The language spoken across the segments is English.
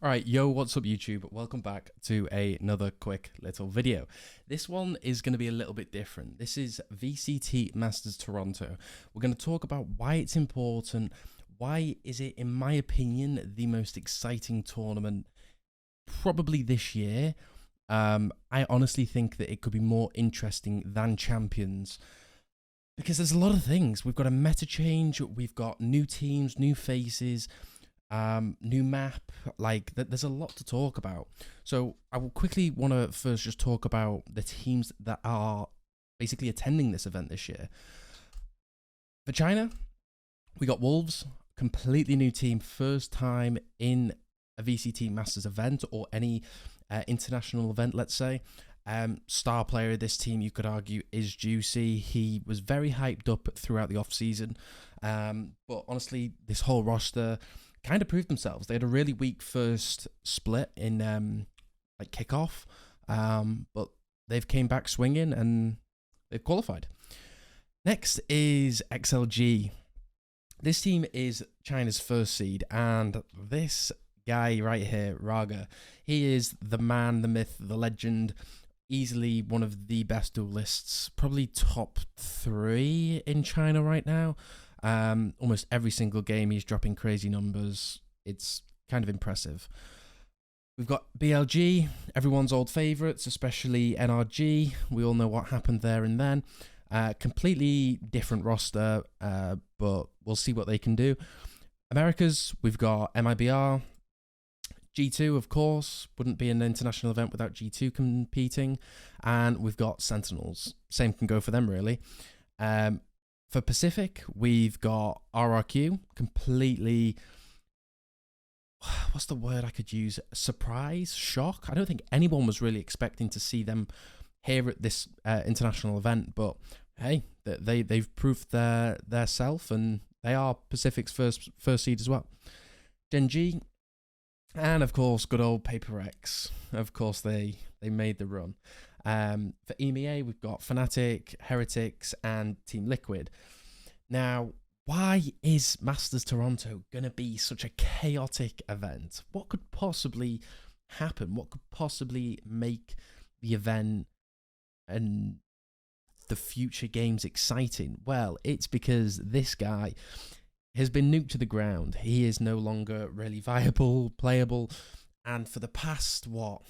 Alright, yo, what's up YouTube? Welcome back to another quick little video. This one is going to be a little bit different. This is VCT Masters Toronto. We're going to talk about why it's important, why is it, in my opinion, the most exciting tournament probably this year. I honestly think that it could be more interesting than Champions because there's a lot of things. We've got a meta change, we've got new teams, new faces, new map. Like there's a lot to talk about. So I will quickly want to first just talk about the teams that are basically attending this event this year. For China, we got Wolves, completely new team, first time in a VCT Masters event or any international event, let's say. Star player of this team, you could argue, is Juicy. He was very hyped up throughout the off season, but honestly, this whole roster kind of proved themselves. They had a really weak first split in like kickoff, but they've came back swinging and they've qualified. Next is XLG. This team is China's first seed, and this guy right here, Raga, he is the man, the myth, the legend, easily one of the best duelists, probably top 3 in China right now. Almost every single game he's dropping crazy numbers. It's kind of impressive. We've got BLG, everyone's old favourites, especially NRG. We all know what happened there and then. Completely different roster, but we'll see what they can do. Americas, we've got MIBR. G2, of course, wouldn't be an international event without G2 competing. And we've got Sentinels. Same can go for them, really. For Pacific, we've got RRQ, completely, what's the word I could use? Surprise? Shock? I don't think anyone was really expecting to see them here at this international event, but hey, they've proved their self, and they are Pacific's first seed as well. Gen G, and of course, good old Paper X. Of course, they made the run. For EMEA, we've got Fnatic, Heretics, and Team Liquid. Now, why is Masters Toronto going to be such a chaotic event? What could possibly happen? What could possibly make the event and the future games exciting? Well, it's because this guy has been nuked to the ground. He is no longer really viable, playable, and for the past, let's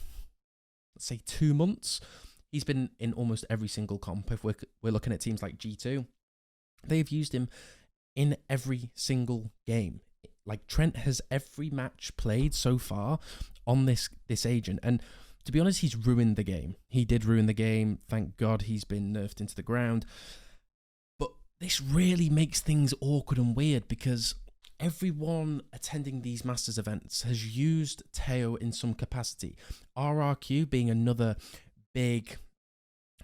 say 2 months, he's been in almost every single comp. If we're looking at teams like G2, they've used him in every single game. Like Trent has every match played so far on this agent, and to be honest, he's ruined the game. He did ruin the game. Thank God he's been nerfed into the ground. But this really makes things awkward and weird because everyone attending these Masters events has used Teo in some capacity. RRQ being another big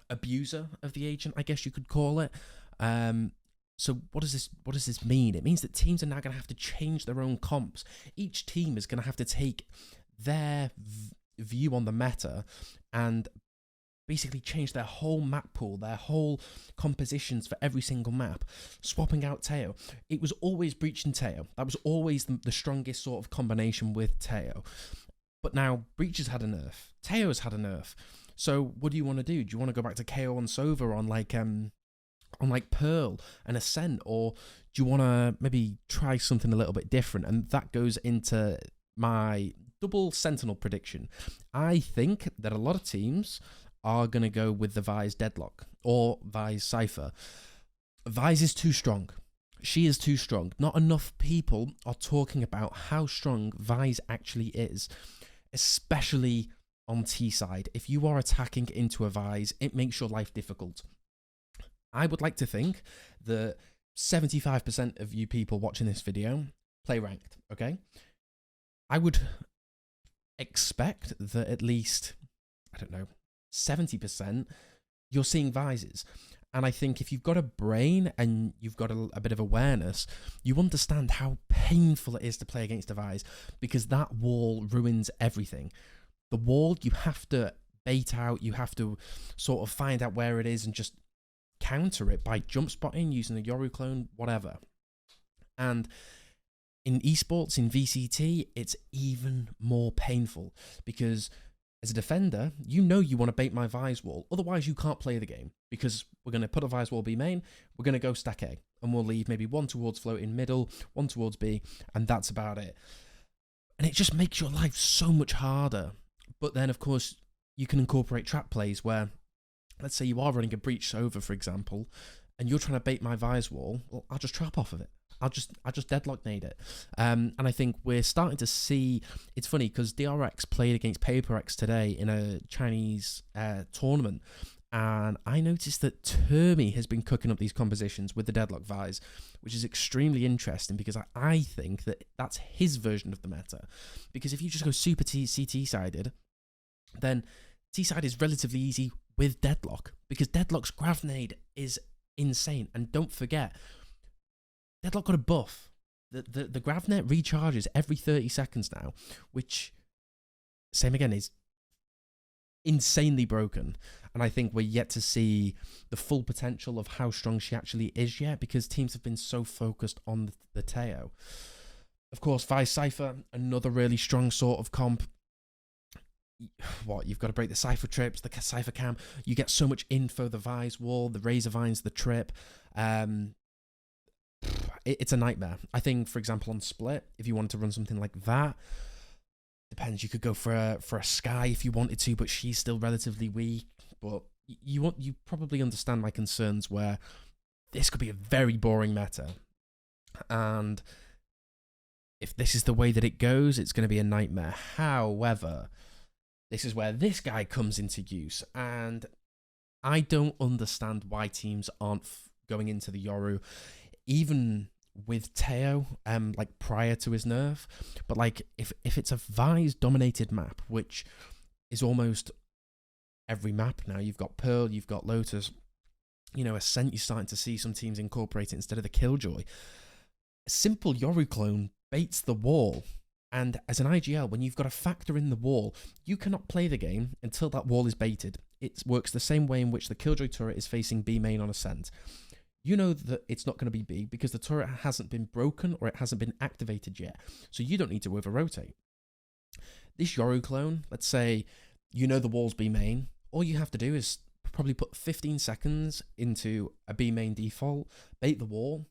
abuser of the agent, I guess you could call it. So what does this mean? It means that teams are now going to have to change their own comps. Each team is going to have to take their view on the meta and basically change their whole map pool, their whole compositions for every single map, swapping out Teo. It was always Breach and Teo. That was always the strongest sort of combination with Teo. But now Breach has had a nerf. Teo has had a nerf. So what do you want to do? Do you want to go back to KO and Sova on like Pearl and Ascent, or do you want to maybe try something a little bit different? And that goes into my double Sentinel prediction. I think that a lot of teams are going to go with the Vise Deadlock or Vise Cypher. Vise is too strong. She is too strong. Not enough people are talking about how strong Vise actually is, especially on T side. If you are attacking into a Vise, it makes your life difficult. I would like to think that 75% of you people watching this video play ranked, okay? I would expect that at least, 70% you're seeing Vises. And I think if you've got a brain and you've got a bit of awareness, you understand how painful it is to play against a Vise, because that wall ruins everything. The wall, you have to bait out, you have to sort of find out where it is and just counter it by jump spotting, using a Yoru clone, whatever. And In esports, in VCT, it's even more painful because as a defender, you know you want to bait my Vise wall. Otherwise, you can't play the game because we're going to put a Vise wall B main, we're going to go stack A, and we'll leave maybe one towards floating middle, one towards B, and that's about it. And it just makes your life so much harder. But then, of course, you can incorporate trap plays where, let's say you are running a breach over, for example, and you're trying to bait my Vise wall, well, I'll just trap off of it. I'll just deadlock nade it. And I think we're starting to see, it's funny because DRX played against PaperX today in a Chinese tournament. And I noticed that Termi has been cooking up these compositions with the deadlock Vise, which is extremely interesting because I think that that's his version of the meta. Because if you just go super CT-sided, then T-side is relatively easy with deadlock because deadlock's grav nade is insane. And don't forget, deadlock got a buff. The grav net recharges every 30 seconds now, which, same again, is insanely broken. And I think we're yet to see the full potential of how strong she actually is yet because teams have been so focused on the Teo. Of course, Vise Cypher, another really strong sort of comp. What, you've got to break the Cypher trips, the Cypher cam. You get so much info, the Vise wall, the Razor Vines, the trip. It's a nightmare. I think, for example, on Split, if you wanted to run something like that, depends. You could go for a Sky if you wanted to, but she's still relatively weak. But you probably understand my concerns where this could be a very boring meta, and if this is the way that it goes, it's going to be a nightmare. However, this is where this guy comes into use, and I don't understand why teams aren't going into the Yoru, even with Teo, like prior to his nerf. But like if it's a Vise dominated map, which is almost every map now, you've got Pearl, you've got Lotus, you know, Ascent, you're starting to see some teams incorporate it instead of the Killjoy. A simple Yoru clone baits the wall. And as an IGL, when you've got a factor in the wall, you cannot play the game until that wall is baited. It works the same way in which the Killjoy turret is facing B main on Ascent. You know that it's not going to be B because the turret hasn't been broken or it hasn't been activated yet. So you don't need to over-rotate. This Yoru clone, let's say you know the wall's B main. All you have to do is probably put 15 seconds into a B main default, bait the wall,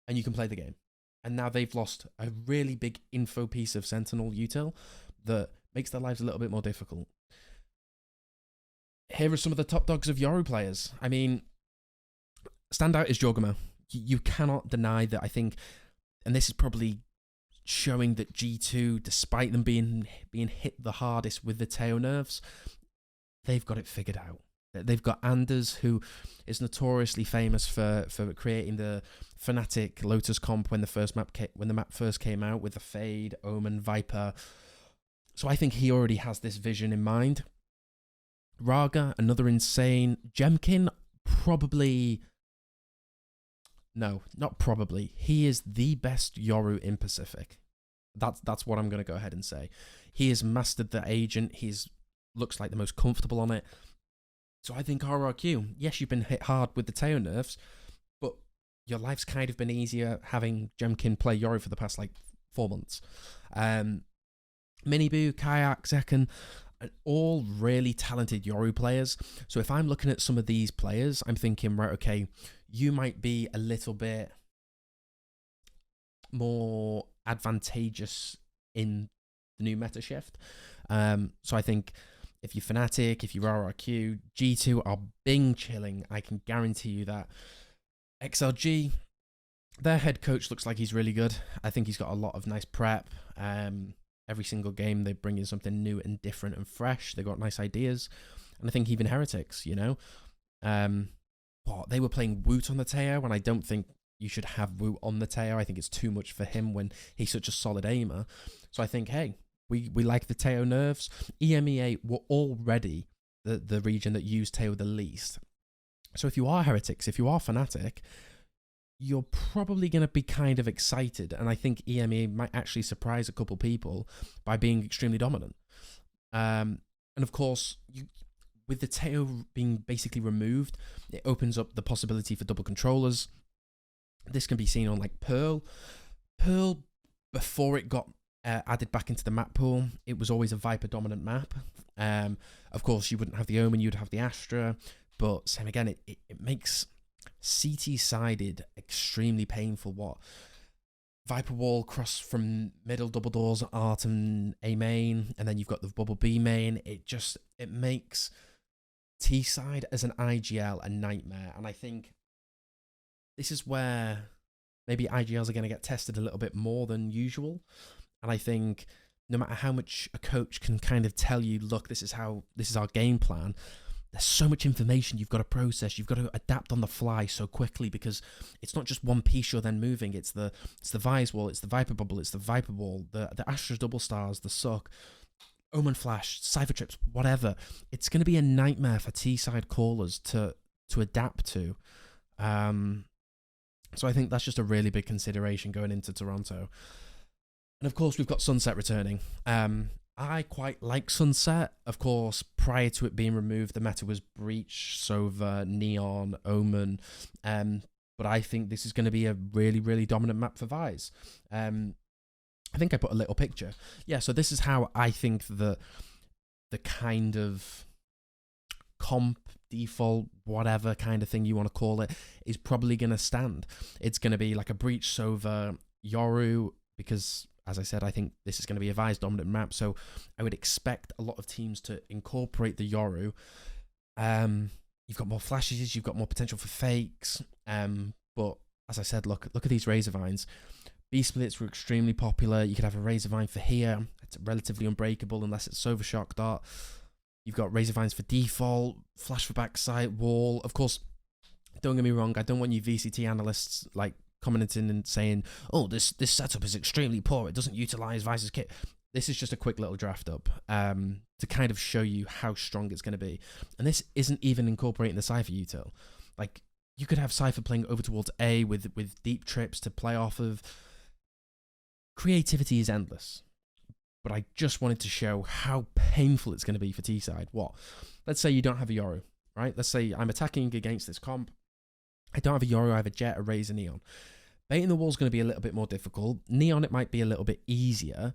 and you can play the game. And now they've lost a really big info piece of Sentinel util that makes their lives a little bit more difficult. Here are some of the top dogs of Yoru players. I mean, standout is Jorgamo. You cannot deny that, I think, and this is probably showing that G2, despite them being hit the hardest with the Teo nerfs, they've got it figured out. They've got Anders, who is notoriously famous for creating the Fnatic Lotus comp when the map first came out with the Fade, Omen, Viper. So I think he already has this vision in mind. Raga, another insane. Jemkin, probably... No, not probably. He is the best Yoru in Pacific. That's what I'm going to go ahead and say. He has mastered the agent. Looks like the most comfortable on it. So I think RRQ, yes, you've been hit hard with the Teo nerfs, but your life's kind of been easier having Jemkin play Yoru for the past, 4 months. Miniboo, Kayak, Zekken, all really talented Yoru players. So if I'm looking at some of these players, I'm thinking, right, okay, you might be a little bit more advantageous in the new meta shift. So I think if you're Fnatic, if you're RRQ, G2 are bing chilling. I can guarantee you that. XLG, their head coach looks like he's really good. I think he's got a lot of nice prep. Every single game they bring in something new and different and fresh. They've got nice ideas. And I think even Heretics, you know. They were playing Woot on the Teo, and I don't think you should have Woot on the Teo. I think it's too much for him when he's such a solid aimer. So I think, hey, we like the Teo nerfs. EMEA were already the region that used Teo the least. So if you are Heretics, if you are Fnatic, you're probably going to be kind of excited. And I think EMEA might actually surprise a couple people by being extremely dominant. And of course, with the Teo being basically removed, it opens up the possibility for double controllers. This can be seen on Pearl. Pearl before it got added back into the map pool, it was always a Viper dominant map. Of course, you wouldn't have the Omen, you'd have the Astra, but same again, it makes CT-sided extremely painful. What? Viper wall cross from middle double doors, Art and A main, and then you've got the bubble B main. It makes T-side as an IGL a nightmare, and I think this is where maybe IGLs are going to get tested a little bit more than usual. And I think no matter how much a coach can kind of tell you, look, this is our game plan, there's so much information you've got to process. You've got to adapt on the fly so quickly, because it's not just one piece you're then moving. It's the Vise wall, it's the Viper bubble, it's the Viper wall, the Astra double stars, the Suck, Omen flash, Cypher trips, whatever. It's going to be a nightmare for T-side callers to adapt to. So I think that's just a really big consideration going into Toronto. And of course, we've got Sunset returning. I quite like Sunset. Of course, prior to it being removed, the meta was Breach, Sova, Neon, Omen. But I think this is going to be a really, really dominant map for Vise. I think I put a little picture. Yeah, so this is how I think the kind of comp, default, whatever kind of thing you want to call it, is probably going to stand. It's going to be like a Breach, Sova, Yoru, because as I said, I think this is going to be a Vise dominant map, so I would expect a lot of teams to incorporate the Yoru. You've got more flashes, you've got more potential for fakes, but as I said, look at these Razor Vines. B splits were extremely popular. You could have a Razor Vine for here. It's relatively unbreakable unless it's Sova Shock Dart. You've got Razor Vines for default, flash for backside, wall. Of course, don't get me wrong, I don't want you VCT analysts like commenting and saying, oh, this setup is extremely poor, it doesn't utilize Vice's kit. This is just a quick little draft up to kind of show you how strong it's going to be. And this isn't even incorporating the Cypher util. Like, you could have Cypher playing over towards A with deep trips to play off of. Creativity is endless. But I just wanted to show how painful it's going to be for T-side. What? Let's say you don't have a Yoru, right? Let's say I'm attacking against this comp. I don't have a Yoru, I have a Jet, a Razor, Neon. Baiting the wall is going to be a little bit more difficult. Neon, it might be a little bit easier.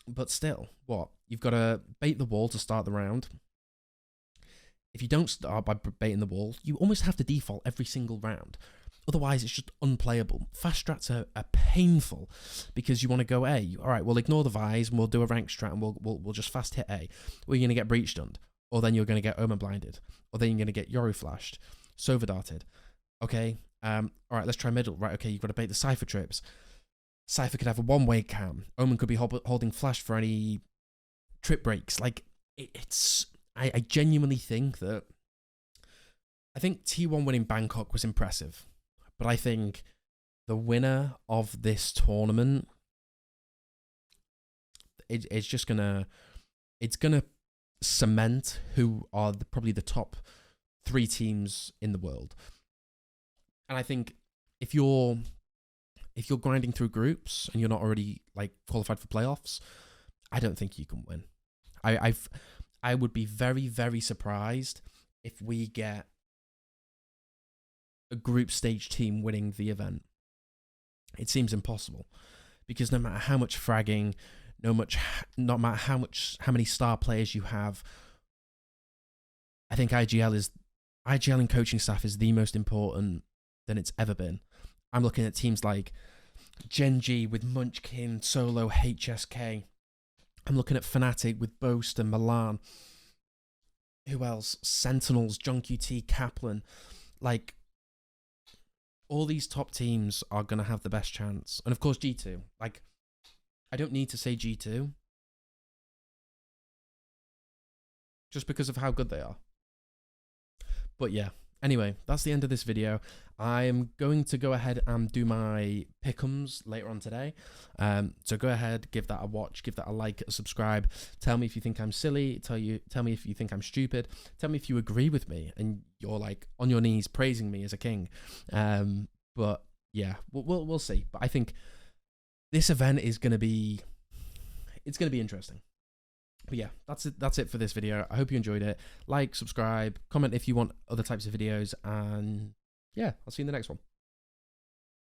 But still, what? You've got to bait the wall to start the round. If you don't start by baiting the wall, you almost have to default every single round. Otherwise, it's just unplayable. Fast strats are painful because you want to go A. All right, we'll ignore the Vise and we'll do a rank strat and we'll just fast hit A. Or you're going to get breach stunned. Or then you're going to get Omen blinded. Or then you're going to get Yoru flashed. Sova darted. Okay, all right, let's try middle. Right, okay, you've got to bait the Cypher trips. Cypher could have a one-way cam. Omen could be holding flash for any trip breaks. Like, I genuinely think that... I think T1 winning Bangkok was impressive. But I think the winner of this tournament, it's just gonna cement who are probably the top 3 teams in the world. And I think if you're grinding through groups and you're not already like qualified for playoffs, I don't think you can win. I would be very, very surprised if we get a group stage team winning the event. It seems impossible because no matter how much fragging, no matter how many star players you have, I think IGL and coaching staff is the most important than it's ever been. I'm looking at teams like Genji with Munchkin, Solo, HSK. I'm looking at Fnatic with Boast and Milan. Who else? Sentinels, John QT, Kaplan. Like, all these top teams are going to have the best chance. And of course, G2. Like, I don't need to say G2. Just because of how good they are. But yeah. Anyway, that's the end of this video. I am going to go ahead and do my pick'ems later on today. So go ahead, give that a watch, give that a like, a subscribe. Tell me if you think I'm silly. Tell me if you think I'm stupid. Tell me if you agree with me and you're like on your knees praising me as a king. But yeah, we'll see. But I think this event is going to be, it's going to be interesting. But yeah, that's it for this video. I hope you enjoyed it. Like, subscribe, comment if you want other types of videos, and yeah, I'll see you in the next one.